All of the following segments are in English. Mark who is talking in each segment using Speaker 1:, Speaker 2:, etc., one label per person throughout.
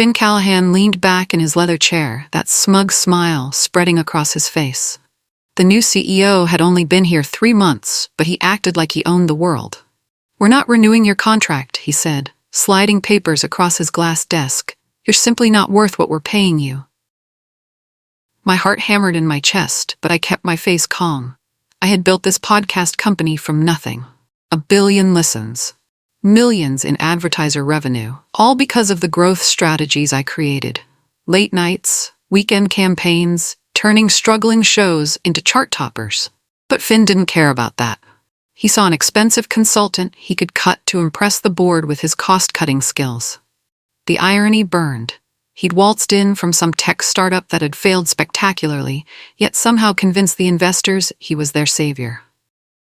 Speaker 1: Finn Callahan leaned back in his leather chair, that smug smile spreading across his face. The new CEO had only been here 3 months, but he acted like he owned the world. "We're not renewing your contract," he said, sliding papers across his glass desk. "You're simply not worth what we're paying you." My heart hammered in my chest, but I kept my face calm. I had built this podcast company from nothing. 1 billion listens. Millions in advertiser revenue, all because of the growth strategies I created. Late nights, weekend campaigns, turning struggling shows into chart toppers. But Finn didn't care about that. He saw an expensive consultant he could cut to impress the board with his cost-cutting skills. The irony burned. He'd waltzed in from some tech startup that had failed spectacularly, yet somehow convinced the investors he was their savior.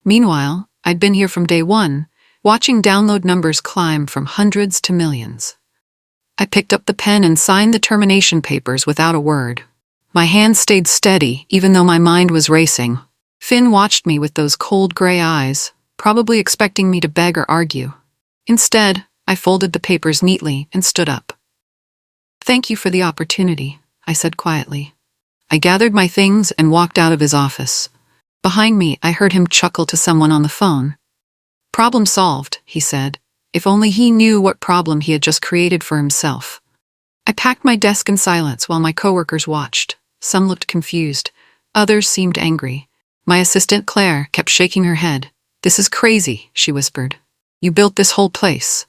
Speaker 1: Meanwhile, I'd been here from day one, watching download numbers climb from hundreds to millions. I picked up the pen and signed the termination papers without a word. My hand stayed steady, even though my mind was racing. Finn watched me with those cold gray eyes, probably expecting me to beg or argue. Instead, I folded the papers neatly and stood up. "Thank you for the opportunity," I said quietly. I gathered my things and walked out of his office. Behind me, I heard him chuckle to someone on the phone. "Problem solved," he said. If only he knew what problem he had just created for himself. I packed my desk in silence while my coworkers watched. Some looked confused. Others seemed angry. My assistant Claire kept shaking her head. "This is crazy," she whispered. "You built this whole place."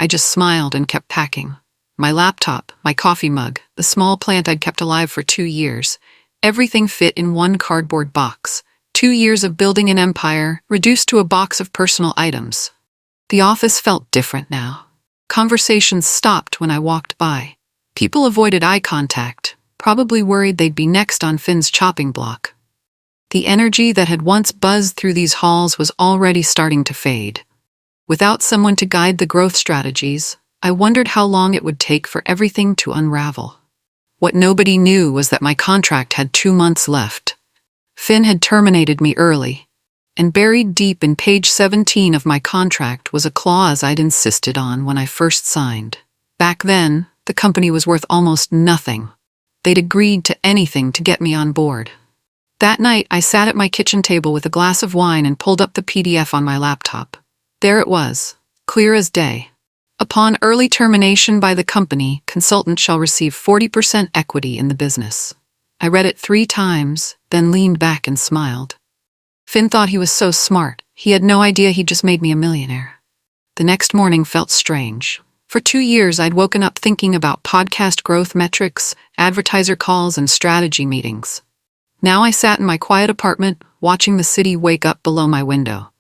Speaker 1: I just smiled and kept packing. My laptop, my coffee mug, the small plant I'd kept alive for 2 years. Everything fit in one cardboard box. 2 years of building an empire, reduced to a box of personal items. The office felt different now. Conversations stopped when I walked by. People avoided eye contact, probably worried they'd be next on Finn's chopping block. The energy that had once buzzed through these halls was already starting to fade. Without someone to guide the growth strategies, I wondered how long it would take for everything to unravel. What nobody knew was that my contract had 2 months left. Finn had terminated me early, and buried deep in page 17 of my contract was a clause I'd insisted on when I first signed. Back then, the company was worth almost nothing. They'd agreed to anything to get me on board. That night, I sat at my kitchen table with a glass of wine and pulled up the PDF on my laptop. There it was, clear as day. Upon early termination by the company, consultant shall receive 40% equity in the business. I read it 3 times, then leaned back and smiled. Finn thought he was so smart. He had no idea he'd just made me a millionaire. The next morning felt strange. For 2 years, I'd woken up thinking about podcast growth metrics, advertiser calls, and strategy meetings. Now I sat in my quiet apartment, watching the city wake up below my window.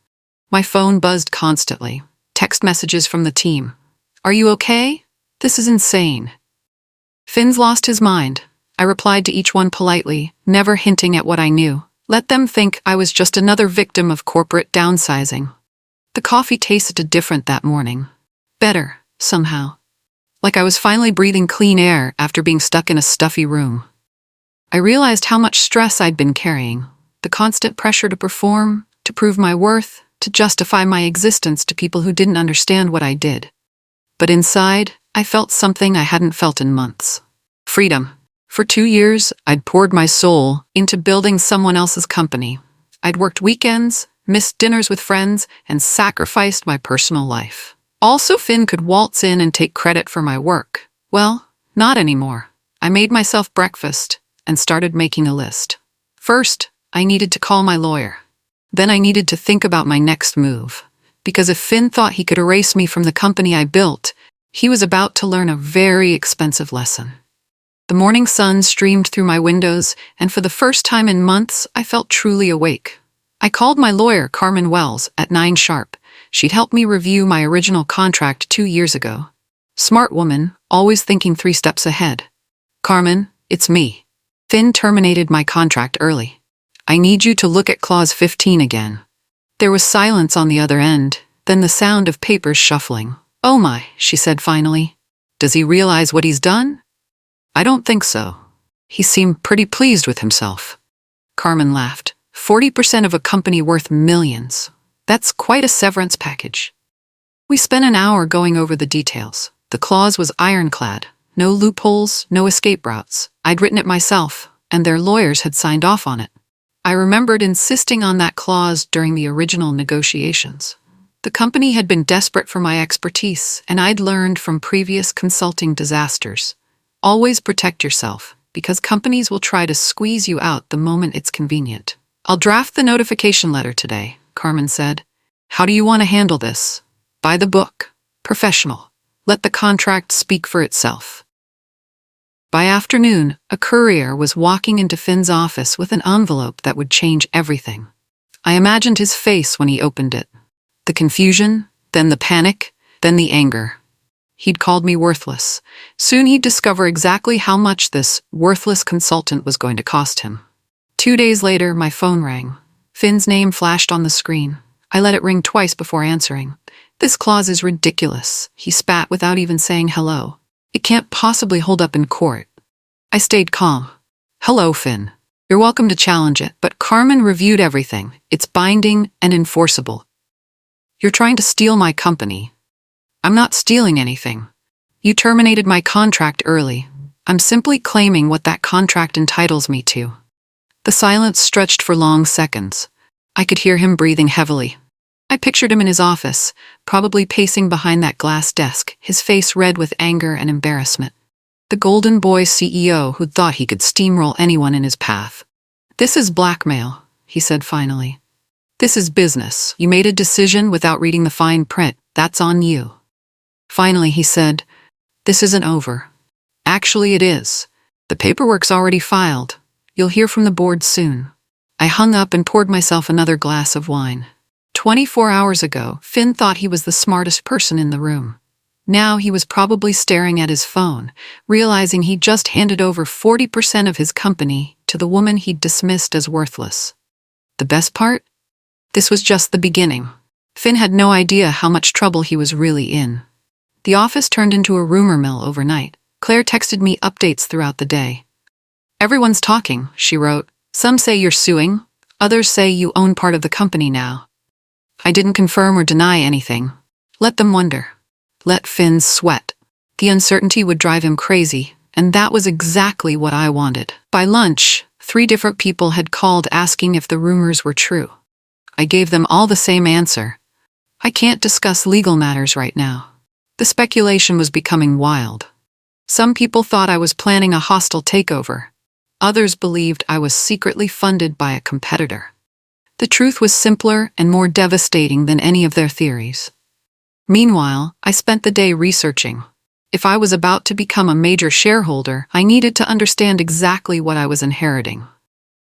Speaker 1: My phone buzzed constantly. Text messages from the team. "Are you okay? This is insane." Finn's lost his mind. I replied to each one politely, never hinting at what I knew. Let them think I was just another victim of corporate downsizing. The coffee tasted different that morning. Better, somehow. Like I was finally breathing clean air after being stuck in a stuffy room. I realized how much stress I'd been carrying. The constant pressure to perform, to prove my worth, to justify my existence to people who didn't understand what I did. But inside, I felt something I hadn't felt in months. Freedom. For 2 years, I'd poured my soul into building someone else's company. I'd worked weekends, missed dinners with friends, and sacrificed my personal life. Also, Finn could waltz in and take credit for my work. Well, not anymore. I made myself breakfast and started making a list. First, I needed to call my lawyer. Then I needed to think about my next move. Because if Finn thought he could erase me from the company I built, he was about to learn a very expensive lesson. The morning sun streamed through my windows, and for the first time in months, I felt truly awake. I called my lawyer, Carmen Wells, at 9 sharp. She'd helped me review my original contract 2 years ago. Smart woman, always thinking 3 steps ahead. "Carmen, it's me. Finn terminated my contract early. I need you to look at clause 15 again." There was silence on the other end, then the sound of papers shuffling. "Oh my," she said finally. "Does he realize what he's done?" "I don't think so. He seemed pretty pleased with himself." Carmen laughed. 40% of a company worth millions. That's quite a severance package. We spent an hour going over the details. The clause was ironclad. No loopholes, no escape routes. I'd written it myself, and their lawyers had signed off on it. I remembered insisting on that clause during the original negotiations. The company had been desperate for my expertise, and I'd learned from previous consulting disasters. Always protect yourself, because companies will try to squeeze you out the moment it's convenient. I'll draft the notification letter today, Carmen said. How do you want to handle this? By the book. Professional. Let the contract speak for itself. By afternoon, a courier was walking into Finn's office with an envelope that would change everything. I imagined his face when he opened it. The confusion, then the panic, then the anger. He'd called me worthless. Soon he'd discover exactly how much this worthless consultant was going to cost him. 2 days later, my phone rang. Finn's name flashed on the screen. I let it ring twice before answering. This clause is ridiculous, he spat without even saying hello. It can't possibly hold up in court. I stayed calm. Hello, Finn. You're welcome to challenge it, but Carmen reviewed everything. It's binding and enforceable. You're trying to steal my company. I'm not stealing anything. You terminated my contract early. I'm simply claiming what that contract entitles me to. The silence stretched for long seconds. I could hear him breathing heavily. I pictured him in his office, probably pacing behind that glass desk, his face red with anger and embarrassment. The golden boy CEO who'd thought he could steamroll anyone in his path. This is blackmail, he said finally. This is business. You made a decision without reading the fine print. That's on you. Finally, he said, this isn't over. Actually, it is. The paperwork's already filed. You'll hear from the board soon. I hung up and poured myself another glass of wine. 24 hours ago, Finn thought he was the smartest person in the room. Now he was probably staring at his phone, realizing he'd just handed over 40% of his company to the woman he'd dismissed as worthless. The best part? This was just the beginning. Finn had no idea how much trouble he was really in. The office turned into a rumor mill overnight. Claire texted me updates throughout the day. Everyone's talking, she wrote. Some say you're suing. Others say you own part of the company now. I didn't confirm or deny anything. Let them wonder. Let Finn sweat. The uncertainty would drive him crazy, and that was exactly what I wanted. By lunch, 3 different people had called asking if the rumors were true. I gave them all the same answer. I can't discuss legal matters right now. The speculation was becoming wild. Some people thought I was planning a hostile takeover. Others believed I was secretly funded by a competitor. The truth was simpler and more devastating than any of their theories. Meanwhile, I spent the day researching. If I was about to become a major shareholder, I needed to understand exactly what I was inheriting.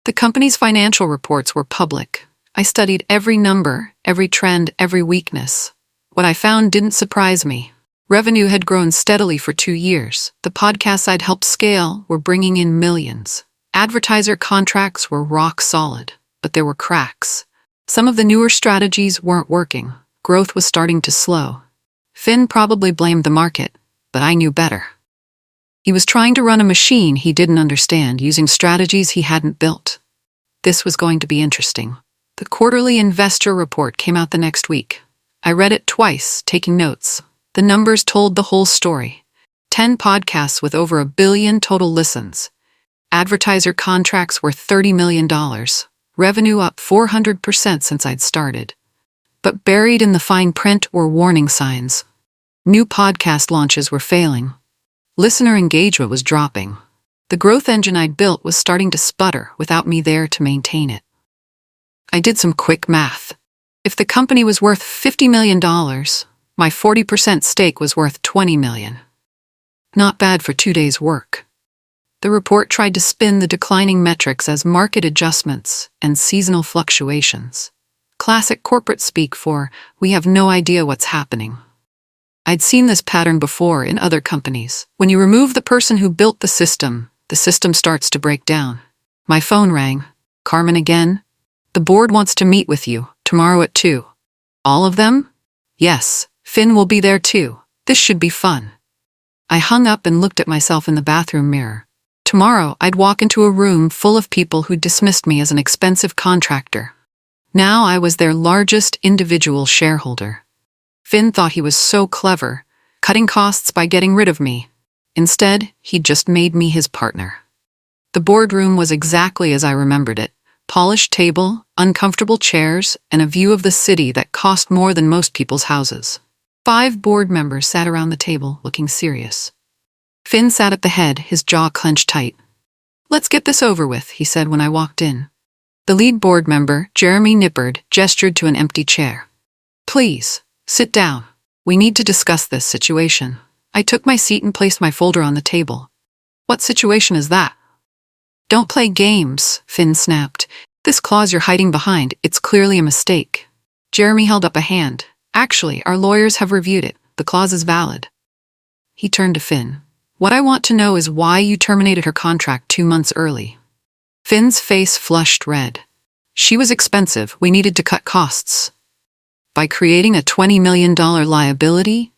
Speaker 1: The company's financial reports were public. I studied every number, every trend, every weakness. What I found didn't surprise me. Revenue had grown steadily for 2 years. The podcasts I'd helped scale were bringing in millions. Advertiser contracts were rock solid. But there were cracks. Some of the newer strategies weren't working. Growth was starting to slow. Finn probably blamed the market, but I knew better. He was trying to run a machine he didn't understand using strategies he hadn't built. This was going to be interesting. The quarterly investor report came out the next week. I read it twice, taking notes. The numbers told the whole story. 10 podcasts with over 1 billion total listens. Advertiser contracts worth $30 million. Revenue up 400% since I'd started. But buried in the fine print were warning signs. New podcast launches were failing. Listener engagement was dropping. The growth engine I'd built was starting to sputter without me there to maintain it. I did some quick math. If the company was worth $50 million, my 40% stake was worth $20 million. Not bad for 2 days' work. The report tried to spin the declining metrics as market adjustments and seasonal fluctuations. Classic corporate speak for, we have no idea what's happening. I'd seen this pattern before in other companies. When you remove the person who built the system starts to break down. My phone rang. Carmen again? The board wants to meet with you, tomorrow at 2. All of them? Yes, Finn will be there too. This should be fun. I hung up and looked at myself in the bathroom mirror. Tomorrow, I'd walk into a room full of people who dismissed me as an expensive contractor. Now I was their largest individual shareholder. Finn thought he was so clever, cutting costs by getting rid of me. Instead, he'd just made me his partner. The boardroom was exactly as I remembered it. Polished table, uncomfortable chairs, and a view of the city that cost more than most people's houses. 5 board members sat around the table, looking serious. Finn sat at the head, his jaw clenched tight. "Let's get this over with," he said when I walked in. The lead board member, Jeremy Nippard, gestured to an empty chair. "Please, sit down. We need to discuss this situation." I took my seat and placed my folder on the table. "What situation is that?" "Don't play games," Finn snapped. "This clause you're hiding behind, it's clearly a mistake." Jeremy held up a hand. "Actually, our lawyers have reviewed it. The clause is valid." He turned to Finn. "What I want to know is why you terminated her contract 2 months early." Finn's face flushed red. "She was expensive. We needed to cut costs." "By creating a $20 million liability?"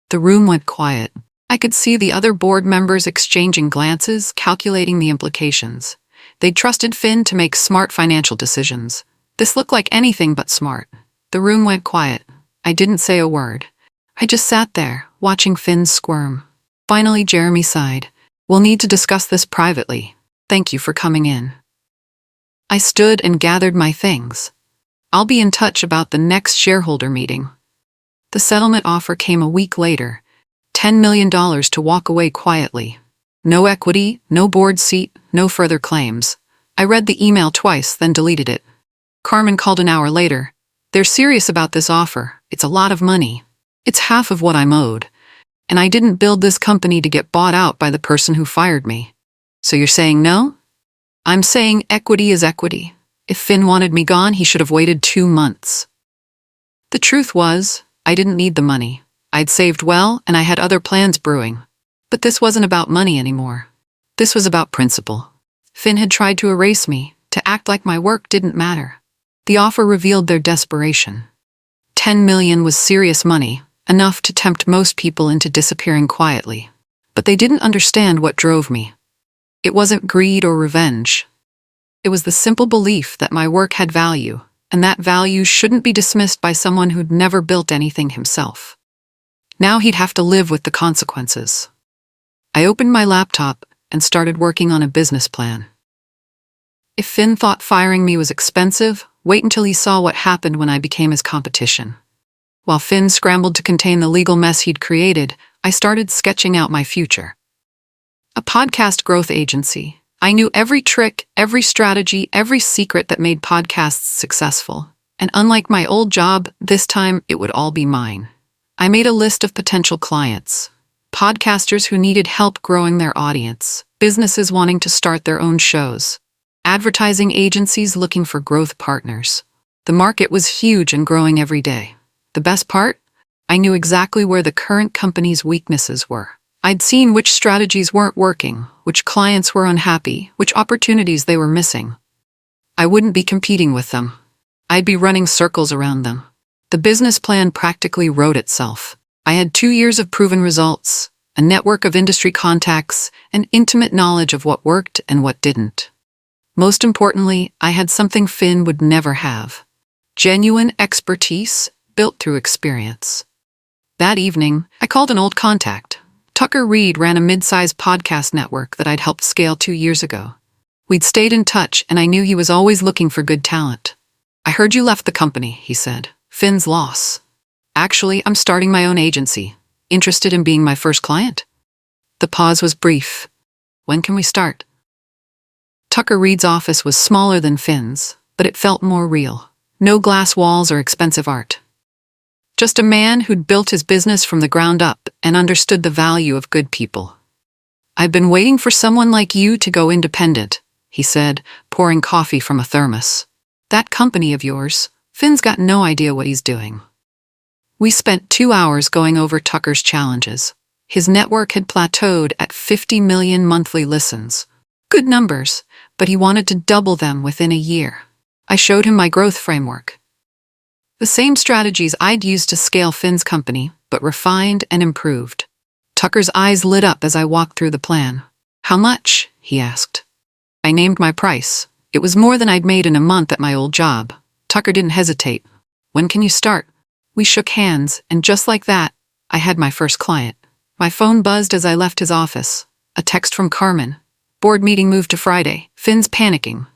Speaker 1: The room went quiet. I could see the other board members exchanging glances, calculating the implications. They'd trusted Finn to make smart financial decisions. This looked like anything but smart. The room went quiet. I didn't say a word. I just sat there, watching Finn squirm. Finally, Jeremy sighed. "We'll need to discuss this privately. Thank you for coming in." I stood and gathered my things. "I'll be in touch about the next shareholder meeting." The settlement offer came a week later. $10 million to walk away quietly. No equity, no board seat, no further claims. I read the email twice, then deleted it. Carmen called an hour later. "They're serious about this offer. It's a lot of money. It's half of what I'm owed. And I didn't build this company to get bought out by the person who fired me." "So you're saying no?" "I'm saying equity is equity. If Finn wanted me gone, he should have waited 2 months." The truth was, I didn't need the money. I'd saved well, and I had other plans brewing. But this wasn't about money anymore. This was about principle. Finn had tried to erase me, to act like my work didn't matter. The offer revealed their desperation. $10 million was serious money, enough to tempt most people into disappearing quietly. But they didn't understand what drove me. It wasn't greed or revenge. It was the simple belief that my work had value, and that value shouldn't be dismissed by someone who'd never built anything himself. Now he'd have to live with the consequences. I opened my laptop and started working on a business plan. If Finn thought firing me was expensive, wait until he saw what happened when I became his competition. While Finn scrambled to contain the legal mess he'd created, I started sketching out my future. A podcast growth agency. I knew every trick, every strategy, every secret that made podcasts successful. And unlike my old job, this time it would all be mine. I made a list of potential clients. Podcasters who needed help growing their audience. Businesses wanting to start their own shows. Advertising agencies looking for growth partners. The market was huge and growing every day. The best part? I knew exactly where the current company's weaknesses were. I'd seen which strategies weren't working, which clients were unhappy, which opportunities they were missing. I wouldn't be competing with them. I'd be running circles around them. The business plan practically wrote itself. I had 2 years of proven results, a network of industry contacts, and intimate knowledge of what worked and what didn't. Most importantly, I had something Finn would never have. Genuine expertise built through experience. That evening, I called an old contact. Tucker Reed ran a mid-sized podcast network that I'd helped scale 2 years ago. We'd stayed in touch, and I knew he was always looking for good talent. "I heard you left the company," he said. "Finn's loss." "Actually, I'm starting my own agency. Interested in being my first client?" The pause was brief. "When can we start?" Tucker Reed's office was smaller than Finn's, but it felt more real. No glass walls or expensive art. Just a man who'd built his business from the ground up and understood the value of good people. "I've been waiting for someone like you to go independent," he said, pouring coffee from a thermos. "That company of yours, Finn's got no idea what he's doing." We spent 2 hours going over Tucker's challenges. His network had plateaued at 50 million monthly listens. Good numbers, but he wanted to double them within a year. I showed him my growth framework. The same strategies I'd used to scale Finn's company, but refined and improved. Tucker's eyes lit up as I walked through the plan. "How much?" he asked. I named my price. It was more than I'd made in a month at my old job. Tucker didn't hesitate. "When can you start?" We shook hands, and just like that, I had my first client. My phone buzzed as I left his office. A text from Carmen. Board meeting moved to Friday. Finn's panicking.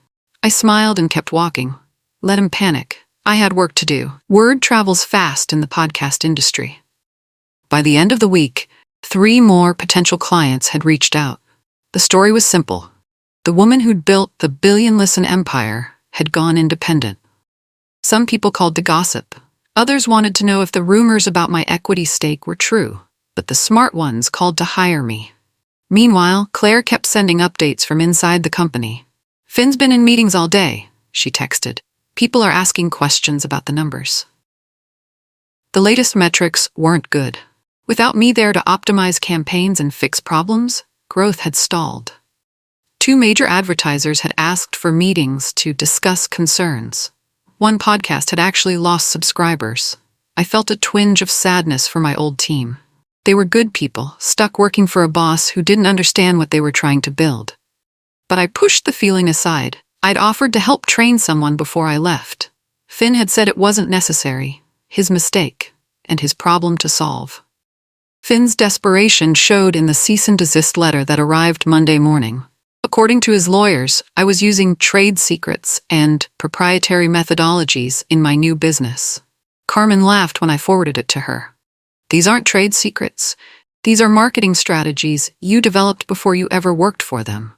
Speaker 1: I smiled and kept walking. Let him panic. I had work to do. Word travels fast in the podcast industry. By the end of the week, 3 more potential clients had reached out. The story was simple. The woman who'd built the billion-listen empire had gone independent. Some people called to gossip. Others wanted to know if the rumors about my equity stake were true, but the smart ones called to hire me. Meanwhile, Claire kept sending updates from inside the company. Finn's been in meetings all day, she texted. People are asking questions about the numbers. The latest metrics weren't good. Without me there to optimize campaigns and fix problems, growth had stalled. 2 major advertisers had asked for meetings to discuss concerns. One podcast had actually lost subscribers. I felt a twinge of sadness for my old team. They were good people, stuck working for a boss who didn't understand what they were trying to build. But I pushed the feeling aside. I'd offered to help train someone before I left. Finn had said it wasn't necessary, his mistake, and his problem to solve. Finn's desperation showed in the cease and desist letter that arrived Monday morning. According to his lawyers, I was using trade secrets and proprietary methodologies in my new business. Carmen laughed when I forwarded it to her. These aren't trade secrets. These are marketing strategies you developed before you ever worked for them.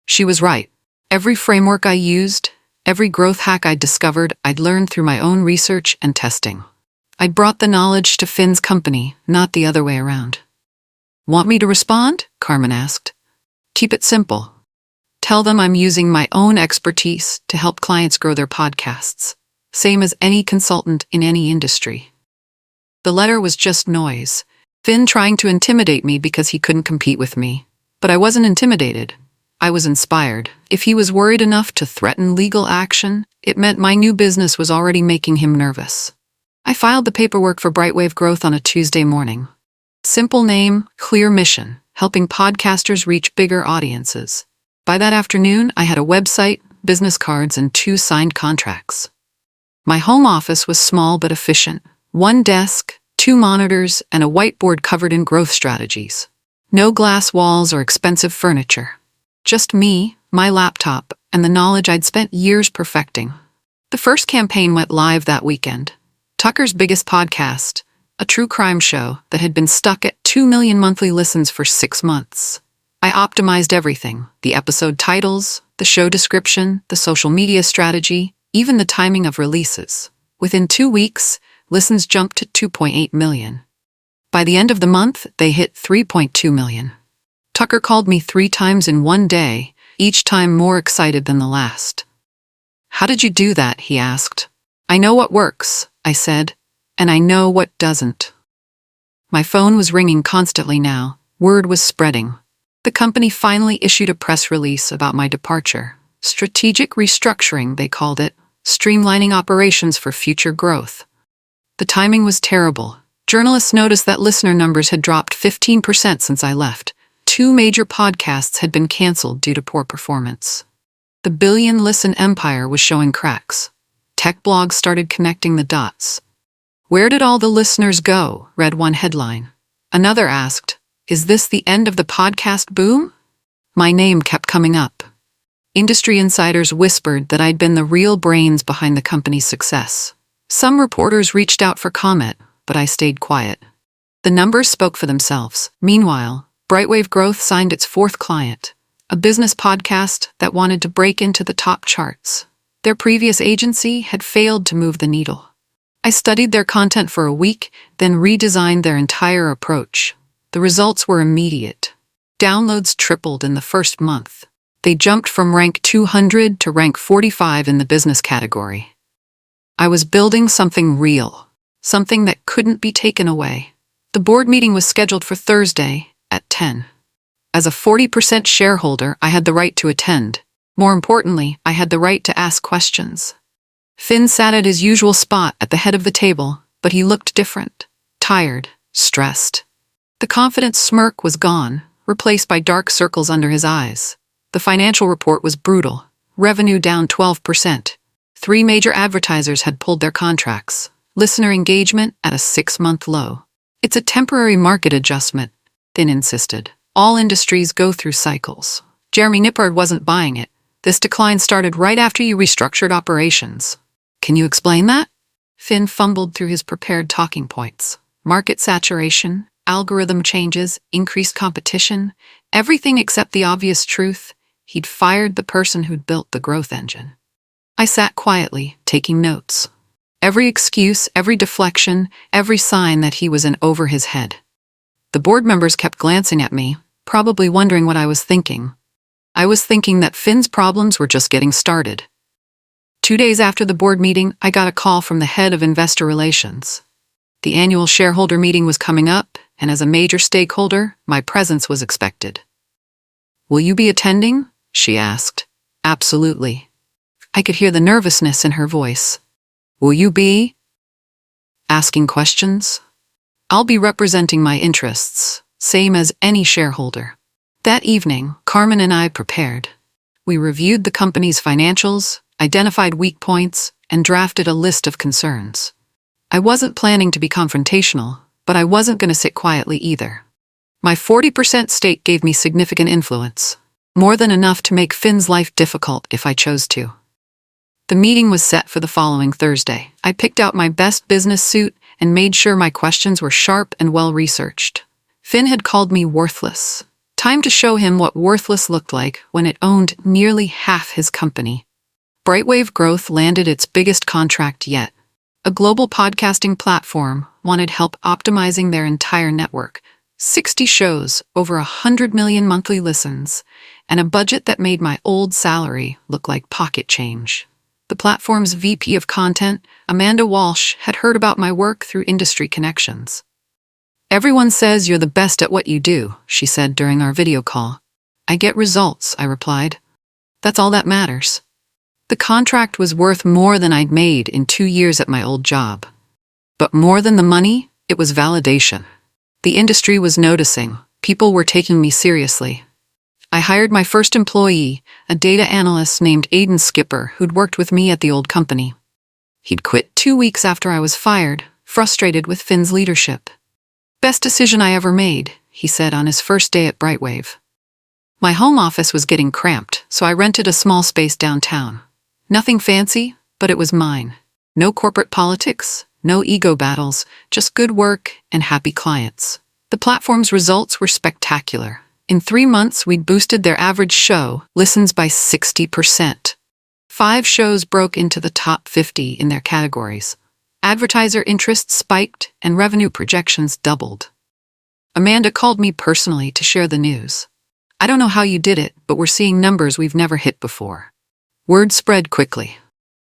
Speaker 1: She was right. Every framework I used, every growth hack I'd discovered, I'd learned through my own research and testing. I'd brought the knowledge to Finn's company, not the other way around. Want me to respond? Carmen asked. Keep it simple. Tell them I'm using my own expertise to help clients grow their podcasts, same as any consultant in any industry. The letter was just noise. Finn trying to intimidate me because he couldn't compete with me. But I wasn't intimidated. I was inspired. If he was worried enough to threaten legal action, it meant my new business was already making him nervous. I filed the paperwork for Brightwave Growth on a Tuesday morning. Simple name, clear mission, helping podcasters reach bigger audiences. By that afternoon, I had a website, business cards, and 2 signed contracts. My home office was small but efficient. 1 desk, 2 monitors, and a whiteboard covered in growth strategies. No glass walls or expensive furniture. Just me, my laptop, and the knowledge I'd spent years perfecting. The first campaign went live that weekend. Tucker's biggest podcast, a true crime show that had been stuck at 2 million monthly listens for 6 months. I optimized everything, the episode titles, the show description, the social media strategy, even the timing of releases. Within 2 weeks, listens jumped to 2.8 million. By the end of the month, they hit 3.2 million. Tucker called me 3 times in one day, each time more excited than the last. How did you do that? He asked. I know what works, I said, and I know what doesn't. My phone was ringing constantly now. Word was spreading. The company finally issued a press release about my departure. Strategic restructuring, they called it, streamlining operations for future growth. The timing was terrible. Journalists noticed that listener numbers had dropped 15% since I left. 2 major podcasts had been canceled due to poor performance. The billion-listen empire was showing cracks. Tech blogs started connecting the dots. Where did all the listeners go? Read one headline. Another asked, is this the end of the podcast boom? My name kept coming up. Industry insiders whispered that I'd been the real brains behind the company's success. Some reporters reached out for comment, but I stayed quiet. The numbers spoke for themselves. Meanwhile, Brightwave Growth signed its 4th client, a business podcast that wanted to break into the top charts. Their previous agency had failed to move the needle. I studied their content for a week, then redesigned their entire approach. The results were immediate. Downloads tripled in the first month. They jumped from rank 200 to rank 45 in the business category. I was building something real, something that couldn't be taken away. The board meeting was scheduled for Thursday at 10. As a 40% shareholder, I had the right to attend. More importantly, I had the right to ask questions. Finn sat at his usual spot at the head of the table, but he looked different, tired, stressed. The confident smirk was gone, replaced by dark circles under his eyes. The financial report was brutal. Revenue down 12%. 3 major advertisers had pulled their contracts. Listener engagement at a 6-month low. It's a temporary market adjustment, Finn insisted. All industries go through cycles. Jeremy Nippard wasn't buying it. This decline started right after you restructured operations. Can you explain that? Finn fumbled through his prepared talking points. Market saturation, algorithm changes, increased competition, everything except the obvious truth. He'd fired the person who'd built the growth engine. I sat quietly, taking notes. Every excuse, every deflection, every sign that he was in over his head. The board members kept glancing at me, probably wondering what I was thinking. I was thinking that Finn's problems were just getting started. 2 days after the board meeting, I got a call from the head of investor relations. The annual shareholder meeting was coming up, and as a major stakeholder, my presence was expected. "Will you be attending?" she asked. "Absolutely." I could hear the nervousness in her voice. "Will you be asking questions?" "I'll be representing my interests, same as any shareholder." That evening, Carmen and I prepared. We reviewed the company's financials, identified weak points, and drafted a list of concerns. I wasn't planning to be confrontational, but I wasn't going to sit quietly either. My 40% stake gave me significant influence, more than enough to make Finn's life difficult if I chose to. The meeting was set for the following Thursday. I picked out my best business suit and made sure my questions were sharp and well-researched. Finn had called me worthless. Time to show him what worthless looked like when it owned nearly half his company. Brightwave Growth landed its biggest contract yet. A global podcasting platform wanted help optimizing their entire network. 60 shows, over 100 million monthly listens, and a budget that made my old salary look like pocket change. The platform's VP of content, Amanda Walsh, had heard about my work through industry connections. "Everyone says you're the best at what you do," she said during our video call. "I get results," I replied. "That's all that matters." The contract was worth more than I'd made in 2 years at my old job. But more than the money, it was validation. The industry was noticing. People were taking me seriously. I hired my first employee, a data analyst named Aidan Skipper, who'd worked with me at the old company. He'd quit 2 weeks after I was fired, frustrated with Finn's leadership. "Best decision I ever made," he said on his first day at Brightwave. My home office was getting cramped, so I rented a small space downtown. Nothing fancy, but it was mine. No corporate politics, no ego battles, just good work and happy clients. The platform's results were spectacular. In 3 months, we'd boosted their average show listens by 60%. 5 shows broke into the top 50 in their categories. Advertiser interest spiked and revenue projections doubled. Amanda called me personally to share the news. "I don't know how you did it, but we're seeing numbers we've never hit before." Word spread quickly.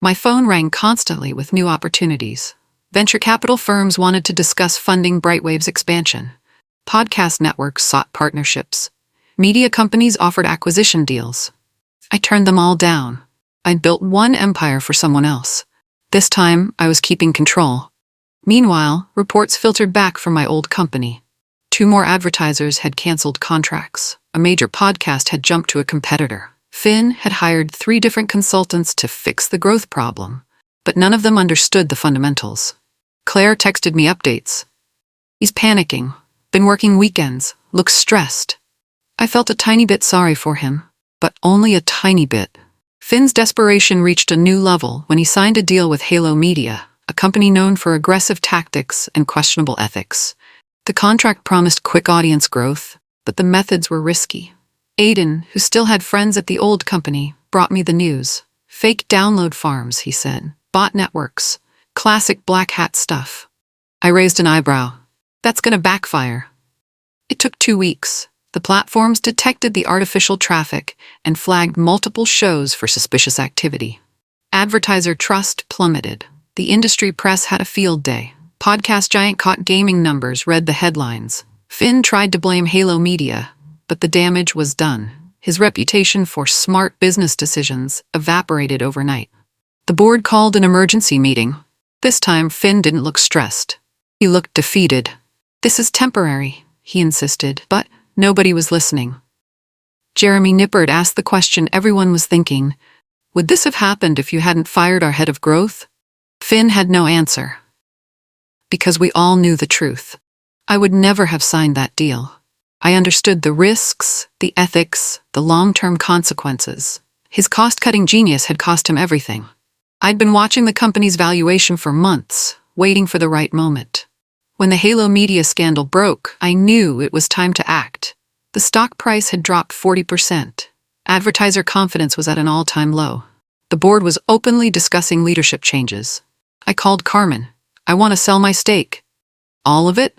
Speaker 1: My phone rang constantly with new opportunities. Venture capital firms wanted to discuss funding Brightwave's expansion. Podcast networks sought partnerships. Media companies offered acquisition deals. I turned them all down. I'd built one empire for someone else. This time, I was keeping control. Meanwhile, reports filtered back from my old company. 2 more advertisers had canceled contracts. A major podcast had jumped to a competitor. Finn had hired 3 different consultants to fix the growth problem, but none of them understood the fundamentals. Claire texted me updates. "He's panicking, been working weekends, looks stressed." I felt a tiny bit sorry for him, but only a tiny bit. Finn's desperation reached a new level when he signed a deal with Halo Media, a company known for aggressive tactics and questionable ethics. The contract promised quick audience growth, but the methods were risky. Aidan, who still had friends at the old company, brought me the news. "Fake download farms," he said. "Bot networks. Classic black hat stuff." I raised an eyebrow. "That's gonna backfire." It took 2 weeks. The platforms detected the artificial traffic and flagged multiple shows for suspicious activity. Advertiser trust plummeted. The industry press had a field day. Podcast giant caught gaming numbers read the headlines. Finn tried to blame Halo Media, but the damage was done. His reputation for smart business decisions evaporated overnight. The board called an emergency meeting. This time, Finn didn't look stressed. He looked defeated. "This is temporary," he insisted, but nobody was listening. Jeremy Nippard asked the question everyone was thinking. Would this have happened if you hadn't fired our head of growth? Finn had no answer. Because we all knew the truth. I would never have signed that deal. I understood the risks, the ethics, the long-term consequences. His cost-cutting genius had cost him everything. I'd been watching the company's valuation for months, waiting for the right moment. When the Halo Media scandal broke, I knew it was time to act. The stock price had dropped 40%. Advertiser confidence was at an all-time low. The board was openly discussing leadership changes. I called Carmen. I want to sell my stake. All of it?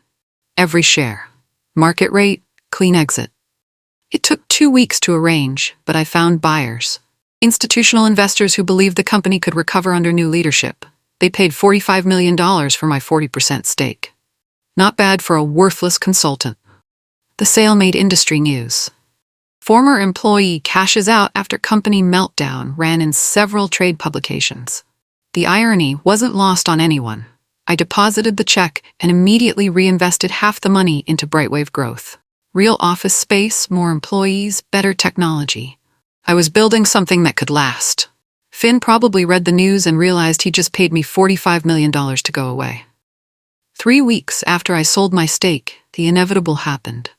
Speaker 1: Every share. Market rate, clean exit. It took 2 weeks to arrange, but I found buyers. Institutional investors who believed the company could recover under new leadership. They paid $45 million for my 40% stake. Not bad for a worthless consultant. The sale made industry news. Former employee cashes out after company meltdown ran in several trade publications. The irony wasn't lost on anyone. I deposited the check and immediately reinvested half the money into Brightwave growth. Real office space, more employees, better technology. I was building something that could last. Finn probably read the news and realized he just paid me $45 million to go away. 3 weeks after I sold my stake, the inevitable happened.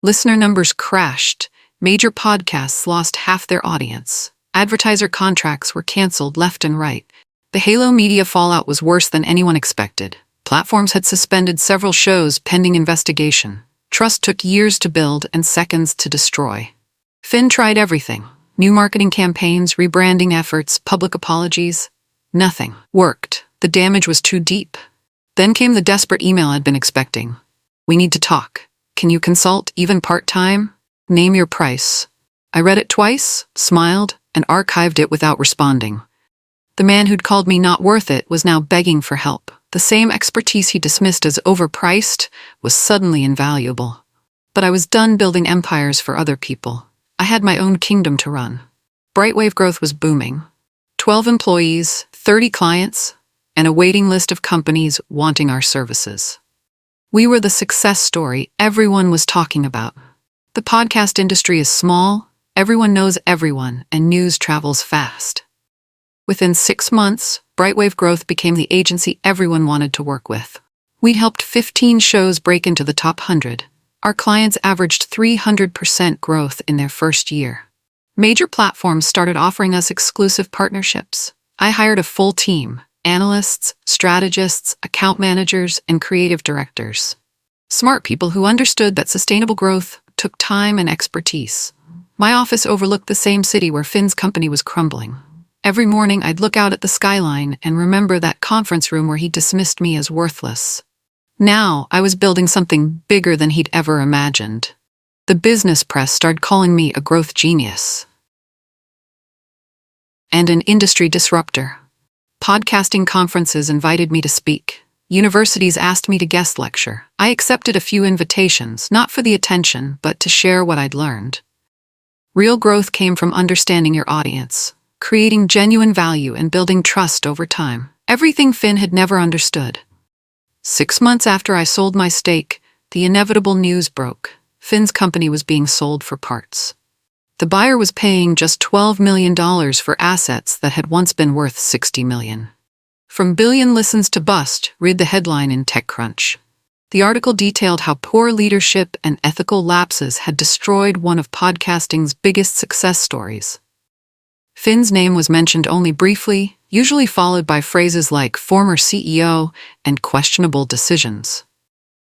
Speaker 1: Listener numbers crashed. Major podcasts lost half their audience. Advertiser contracts were canceled left and right. The Halo Media fallout was worse than anyone expected. Platforms had suspended several shows pending investigation. Trust took years to build and seconds to destroy. Finn tried everything. New marketing campaigns, rebranding efforts, public apologies. Nothing worked. The damage was too deep. Then came the desperate email I'd been expecting. We need to talk. Can you consult, even part-time? Name your price. I read it twice, smiled, and archived it without responding. The man who'd called me not worth it was now begging for help. The same expertise he dismissed as overpriced was suddenly invaluable. But I was done building empires for other people. I had my own kingdom to run. Brightwave growth was booming. 12 employees, 30 clients, and a waiting list of companies wanting our services. We were the success story everyone was talking about. The podcast industry is small, everyone knows everyone, and news travels fast. Within 6 months, Brightwave Growth became the agency everyone wanted to work with. We'd helped 15 shows break into the top 100. Our clients averaged 300% growth in their first year. Major platforms started offering us exclusive partnerships. I hired a full team: analysts, strategists, account managers, and creative directors. Smart people who understood that sustainable growth took time and expertise. My office overlooked the same city where Finn's company was crumbling. Every morning I'd look out at the skyline and remember that conference room where he dismissed me as worthless. Now I was building something bigger than he'd ever imagined. The business press started calling me a growth genius and an industry disruptor. Podcasting conferences invited me to speak. Universities asked me to guest lecture. I accepted a few invitations, not for the attention, but to share what I'd learned. Real growth came from understanding your audience, creating genuine value and building trust over time. Everything Finn had never understood. 6 months after I sold my stake, the inevitable news broke. Finn's company was being sold for parts. The buyer was paying just $12 million for assets that had once been worth $60 million. From billion listens to bust, read the headline in TechCrunch. The article detailed how poor leadership and ethical lapses had destroyed one of podcasting's biggest success stories. Finn's name was mentioned only briefly, usually followed by phrases like former CEO and questionable decisions.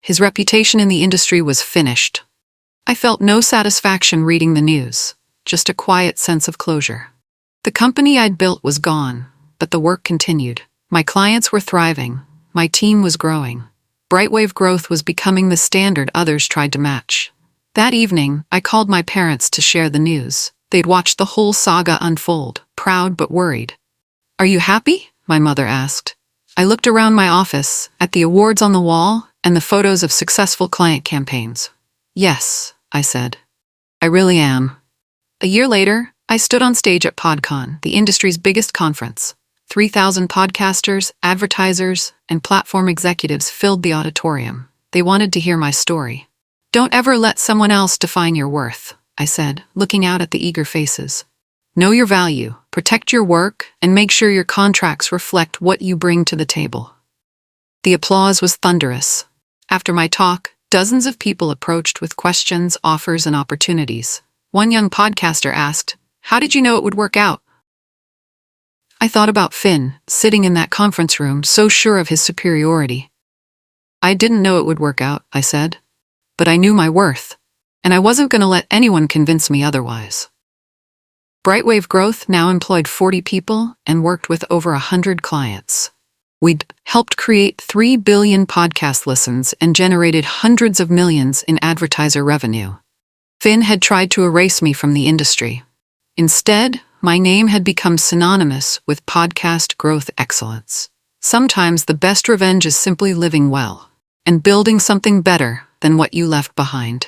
Speaker 1: His reputation in the industry was finished. I felt no satisfaction reading the news, just a quiet sense of closure. The company I'd built was gone, but the work continued. My clients were thriving. My team was growing. Brightwave growth was becoming the standard others tried to match. That evening, I called my parents to share the news. They'd watched the whole saga unfold, proud but worried. "Are you happy?" my mother asked. I looked around my office, at the awards on the wall, and the photos of successful client campaigns. "Yes," I said. "I really am." A year later, I stood on stage at PodCon, the industry's biggest conference. 3,000 podcasters, advertisers, and platform executives filled the auditorium. They wanted to hear my story. "Don't ever let someone else define your worth," I said, looking out at the eager faces. "Know your value, protect your work, and make sure your contracts reflect what you bring to the table." The applause was thunderous. After my talk, Dozens of people approached with questions, offers, and opportunities. One young podcaster asked, "How did you know it would work out?" I thought about Finn, sitting in that conference room, so sure of his superiority. "I didn't know it would work out," I said. "But I knew my worth, and I wasn't going to let anyone convince me otherwise." Brightwave Growth now employed 40 people and worked with over 100 clients. We'd helped create 3 billion podcast listens and generated hundreds of millions in advertiser revenue. Finn had tried to erase me from the industry. Instead, my name had become synonymous with podcast growth excellence. Sometimes the best revenge is simply living well and building something better than what you left behind.